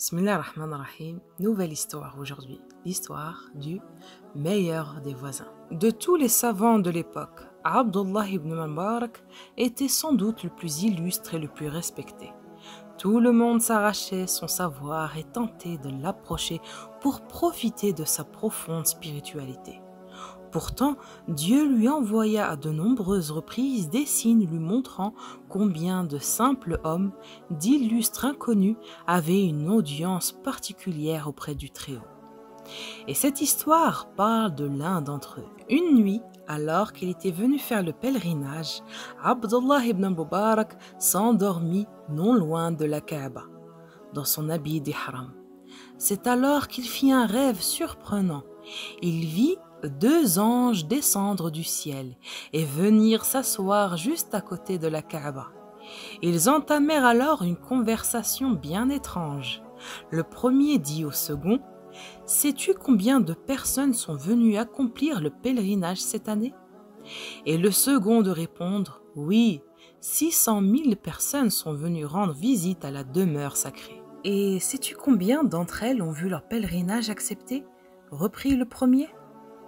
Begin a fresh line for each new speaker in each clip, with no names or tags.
Bismillah ar-Rahman ar-Rahim, nouvelle histoire aujourd'hui, l'histoire du meilleur des voisins. De tous les savants de l'époque, Abdullah ibn Mubarak était sans doute le plus illustre et le plus respecté. Tout le monde s'arrachait son savoir et tentait de l'approcher pour profiter de sa profonde spiritualité. Pourtant, Dieu lui envoya à de nombreuses reprises des signes lui montrant combien de simples hommes, d'illustres inconnus, avaient une audience particulière auprès du Très-Haut. Et cette histoire parle de l'un d'entre eux. Une nuit, alors qu'il était venu faire le pèlerinage, Abdullah ibn Mubarak s'endormit non loin de la Kaaba, dans son habit d'ihram. C'est alors qu'il fit un rêve surprenant. Il vit deux anges descendre du ciel et venir s'asseoir juste à côté de la Kaaba. Ils entamèrent alors une conversation bien étrange. Le premier dit au second : « Sais-tu combien de personnes sont venues accomplir le pèlerinage cette année ?» Et le second de répondre : « Oui, 600 000 personnes sont venues rendre visite à la demeure sacrée. »« Et sais-tu combien d'entre elles ont vu leur pèlerinage accepté ?» reprit le premier.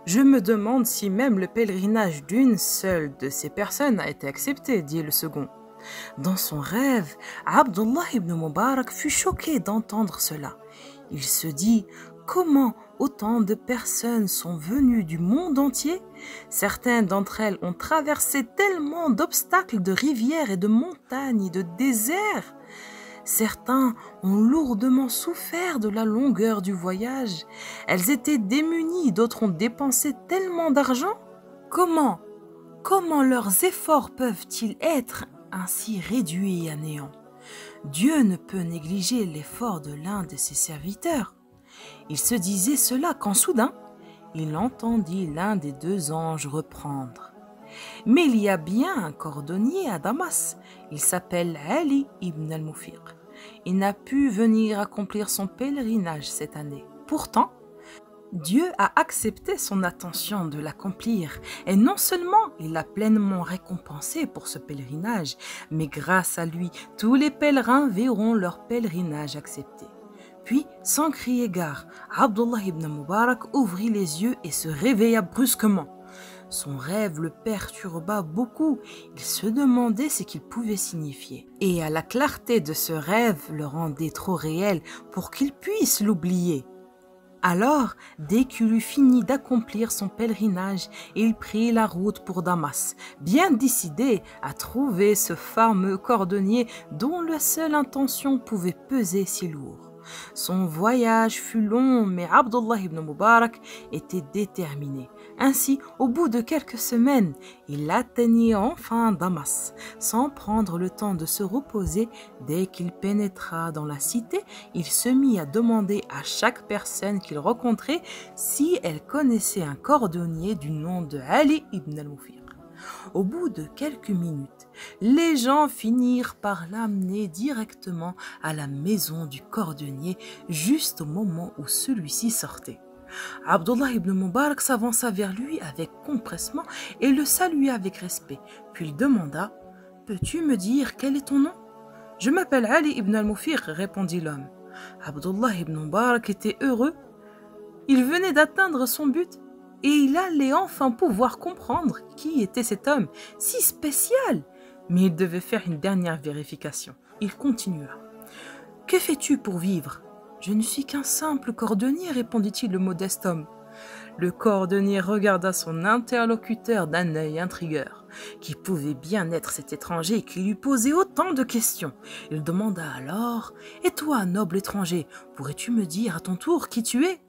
« Je me demande si même le pèlerinage d'une seule de ces personnes a été accepté, dit le second. » Dans son rêve, Abdullah ibn Mubarak fut choqué d'entendre cela. Il se dit : comment autant de personnes sont venues du monde entier? Certaines d'entre elles ont traversé tellement d'obstacles, de rivières et de montagnes et de déserts. Certains ont lourdement souffert de la longueur du voyage. Elles étaient démunies, d'autres ont dépensé tellement d'argent. Comment leurs efforts peuvent-ils être ainsi réduits à néant? Dieu ne peut négliger l'effort de l'un de ses serviteurs. Il se disait cela quand soudain, il entendit l'un des deux anges reprendre. Mais il y a bien un cordonnier à Damas. Il s'appelle Ali ibn al-Mufiq. Il n'a pu venir accomplir son pèlerinage cette année. Pourtant, Dieu a accepté son attention de l'accomplir, et non seulement il l'a pleinement récompensé pour ce pèlerinage, mais grâce à lui, tous les pèlerins verront leur pèlerinage accepté. Puis, sans crier gare, Abdullah ibn Mubarak ouvrit les yeux et se réveilla brusquement. Son rêve le perturba beaucoup, il se demandait ce qu'il pouvait signifier. Et à la clarté de ce rêve le rendait trop réel pour qu'il puisse l'oublier. Alors, dès qu'il eut fini d'accomplir son pèlerinage, il prit la route pour Damas, bien décidé à trouver ce fameux cordonnier dont la seule intention pouvait peser si lourd. Son voyage fut long, mais Abdullah ibn Mubarak était déterminé. Ainsi, au bout de quelques semaines, il atteignit enfin Damas. Sans prendre le temps de se reposer, dès qu'il pénétra dans la cité, il se mit à demander à chaque personne qu'il rencontrait si elle connaissait un cordonnier du nom de Ali ibn al-Mufiq. Au bout de quelques minutes, les gens finirent par l'amener directement à la maison du cordonnier, juste au moment où celui-ci sortait. Abdullah ibn Mubarak s'avança vers lui avec empressement et le salua avec respect. Puis il demanda : « Peux-tu me dire quel est ton nom ?»« Je m'appelle Ali ibn al-Mufiq, répondit l'homme. Abdullah ibn Mubarak était heureux. Il venait d'atteindre son but. Et il allait enfin pouvoir comprendre qui était cet homme si spécial. Mais il devait faire une dernière vérification. Il continua. « Que fais-tu pour vivre ?»« Je ne suis qu'un simple cordonnier, répondit-il le modeste homme. » Le cordonnier regarda son interlocuteur d'un œil intrigueur. Qui pouvait bien être cet étranger qui lui posait autant de questions? Il demanda alors : « Et toi, noble étranger, pourrais-tu me dire à ton tour qui tu es ?»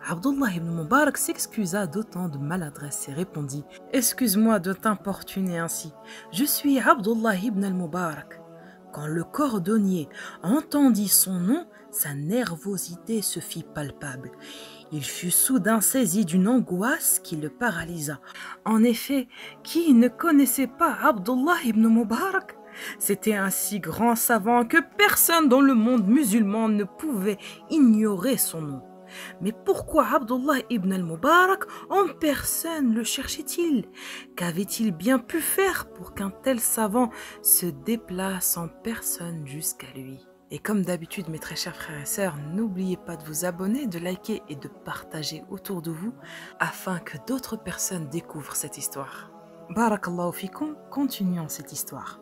Abdullah ibn Mubarak s'excusa d'autant de maladresse et répondit : « Excuse-moi de t'importuner ainsi. Je suis Abdullah ibn al-Mubarak. » Quand le cordonnier entendit son nom, sa nervosité se fit palpable. Il fut soudain saisi d'une angoisse qui le paralysa. En effet, qui ne connaissait pas Abdullah ibn Mubarak? C'était un si grand savant que personne dans le monde musulman ne pouvait ignorer son nom. Mais pourquoi Abdullah ibn al-Mubarak en personne le cherchait-il? Qu'avait-il bien pu faire pour qu'un tel savant se déplace en personne jusqu'à lui? Et comme d'habitude, mes très chers frères et sœurs, n'oubliez pas de vous abonner, de liker et de partager autour de vous afin que d'autres personnes découvrent cette histoire. Barakallahu fikum, continuons cette histoire.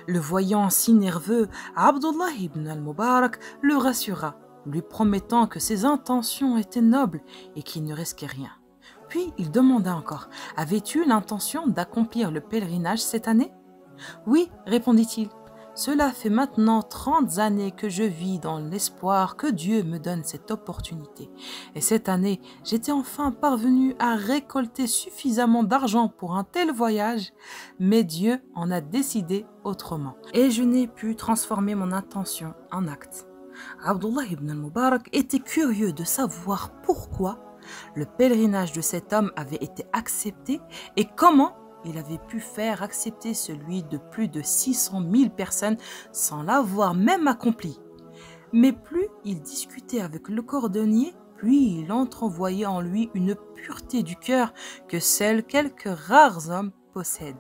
Le voyant si nerveux, Abdullah ibn al-Mubarak le rassura, lui promettant que ses intentions étaient nobles et qu'il ne risquait rien. Puis il demanda encore, « Avais-tu l'intention d'accomplir le pèlerinage cette année ?»« Oui, répondit-il. Cela fait maintenant 30 années que je vis dans l'espoir que Dieu me donne cette opportunité. Et cette année, j'étais enfin parvenu à récolter suffisamment d'argent pour un tel voyage, mais Dieu en a décidé autrement. Et je n'ai pu transformer mon intention en acte. » Abdullah ibn al-Mubarak était curieux de savoir pourquoi le pèlerinage de cet homme avait été accepté et comment il avait pu faire accepter celui de plus de 600 000 personnes sans l'avoir même accompli. Mais plus il discutait avec le cordonnier, plus il entrevoyait en lui une pureté du cœur que seuls quelques rares hommes possèdent.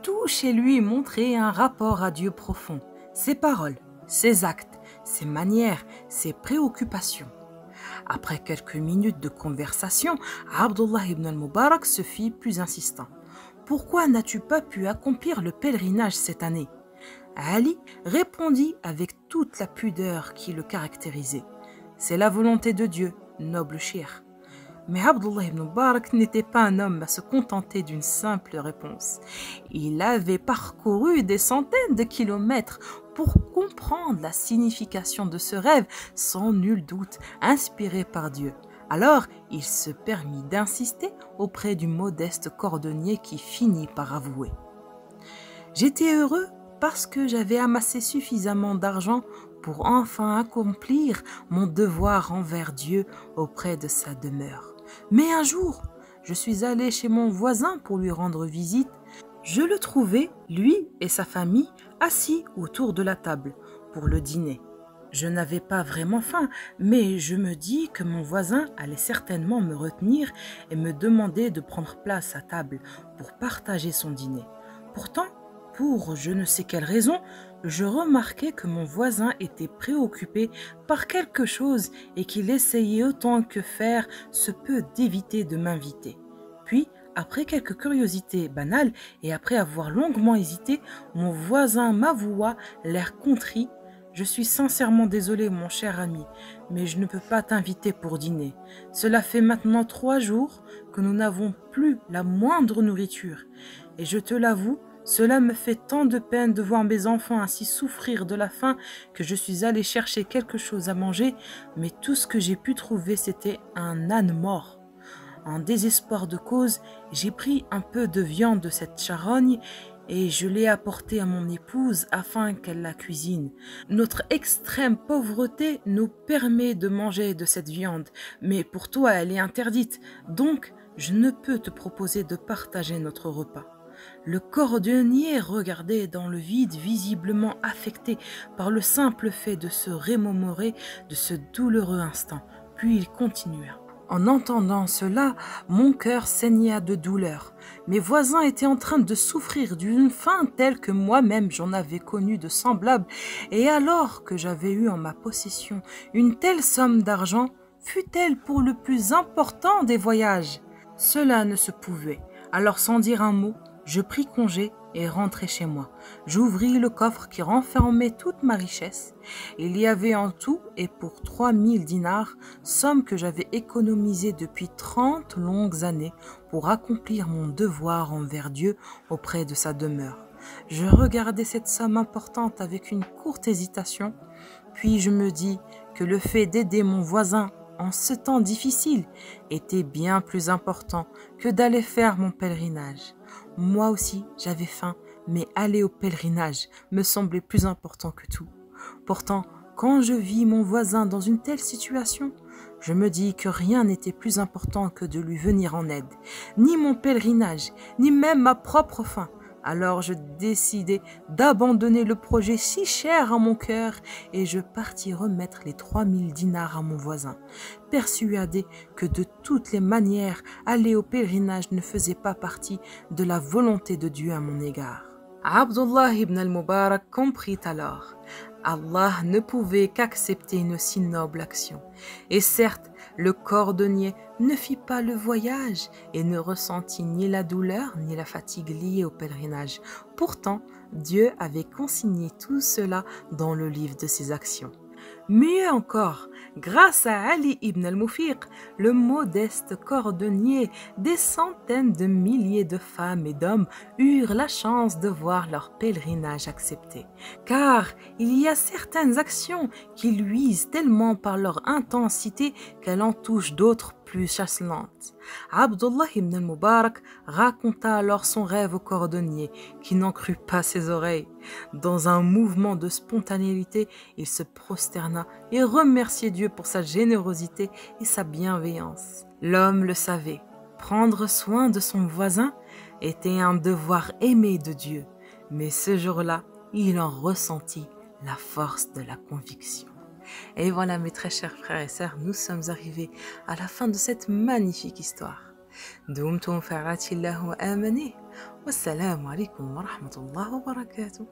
Tout chez lui montrait un rapport à Dieu profond, ses paroles, ses actes, ses manières, ses préoccupations. Après quelques minutes de conversation, Abdullah ibn al-Mubarak se fit plus insistant. « Pourquoi n'as-tu pas pu accomplir le pèlerinage cette année ?» Ali répondit avec toute la pudeur qui le caractérisait. « C'est la volonté de Dieu, noble cheikh. » Mais Abdullah ibn Mubarak n'était pas un homme à se contenter d'une simple réponse. Il avait parcouru des centaines de kilomètres pour comprendre la signification de ce rêve, sans nul doute inspiré par Dieu. Alors, il se permit d'insister auprès du modeste cordonnier qui finit par avouer. « J'étais heureux parce que j'avais amassé suffisamment d'argent pour enfin accomplir mon devoir envers Dieu auprès de sa demeure. Mais un jour, je suis allé chez mon voisin pour lui rendre visite. Je le trouvai, lui et sa famille, assis autour de la table pour le dîner. Je n'avais pas vraiment faim, mais je me dis que mon voisin allait certainement me retenir et me demander de prendre place à table pour partager son dîner. Pourtant, pour je ne sais quelle raison, je remarquai que mon voisin était préoccupé par quelque chose et qu'il essayait autant que faire se peut d'éviter de m'inviter. Puis, après quelques curiosités banales et après avoir longuement hésité, mon voisin m'avoua, l'air contrit. « Je suis sincèrement désolé, mon cher ami, mais je ne peux pas t'inviter pour dîner. Cela fait maintenant 3 jours que nous n'avons plus la moindre nourriture. Et je te l'avoue, cela me fait tant de peine de voir mes enfants ainsi souffrir de la faim que je suis allé chercher quelque chose à manger, mais tout ce que j'ai pu trouver, c'était un âne mort. En désespoir de cause, j'ai pris un peu de viande de cette charogne et je l'ai apportée à mon épouse afin qu'elle la cuisine. Notre extrême pauvreté nous permet de manger de cette viande, mais pour toi elle est interdite, donc je ne peux te proposer de partager notre repas. » Le cordonnier regardait dans le vide, visiblement affecté par le simple fait de se remémorer de ce douloureux instant. Puis il continua. En entendant cela, mon cœur saignait de douleur. Mes voisins étaient en train de souffrir d'une faim telle que moi-même j'en avais connu de semblables, et alors que j'avais eu en ma possession une telle somme d'argent, fut-elle pour le plus important des voyages? Cela ne se pouvait. Alors sans dire un mot, je pris congé et rentrai chez moi. J'ouvris le coffre qui renfermait toute ma richesse. Il y avait en tout et pour 3000 dinars, somme que j'avais économisée depuis 30 longues années pour accomplir mon devoir envers Dieu auprès de sa demeure. Je regardais cette somme importante avec une courte hésitation, puis je me dis que le fait d'aider mon voisin en ce temps difficile était bien plus important que d'aller faire mon pèlerinage. Moi aussi, j'avais faim, mais aller au pèlerinage me semblait plus important que tout. Pourtant, quand je vis mon voisin dans une telle situation, je me dis que rien n'était plus important que de lui venir en aide, ni mon pèlerinage, ni même ma propre faim. Alors je décidai d'abandonner le projet si cher à mon cœur et je partis remettre les 3000 dinars à mon voisin, persuadé que de toutes les manières, aller au pèlerinage ne faisait pas partie de la volonté de Dieu à mon égard. Abdullah ibn al-Mubarak comprit alors. Allah ne pouvait qu'accepter une si noble action. Et certes, le cordonnier ne fit pas le voyage et ne ressentit ni la douleur ni la fatigue liée au pèlerinage. Pourtant, Dieu avait consigné tout cela dans le livre de ses actions. Mieux encore, grâce à Ali ibn al-Mufiq, le modeste cordonnier, des centaines de milliers de femmes et d'hommes eurent la chance de voir leur pèlerinage accepté. Car il y a certaines actions qui luisent tellement par leur intensité qu'elles en touchent d'autres plus chasselantes. Abdullah ibn al-Mubarak raconta alors son rêve au cordonnier, qui n'en crut pas ses oreilles. Dans un mouvement de spontanéité, il se prosterna et remerciait Dieu pour sa générosité et sa bienveillance. L'homme le savait, prendre soin de son voisin était un devoir aimé de Dieu, mais ce jour-là, il en ressentit la force de la conviction. Et voilà mes très chers frères et sœurs, nous sommes arrivés à la fin de cette magnifique histoire. Dumtum fi 'aatillah wa amani. Wassalamu alaikum wa rahmatullahi wa barakatuh.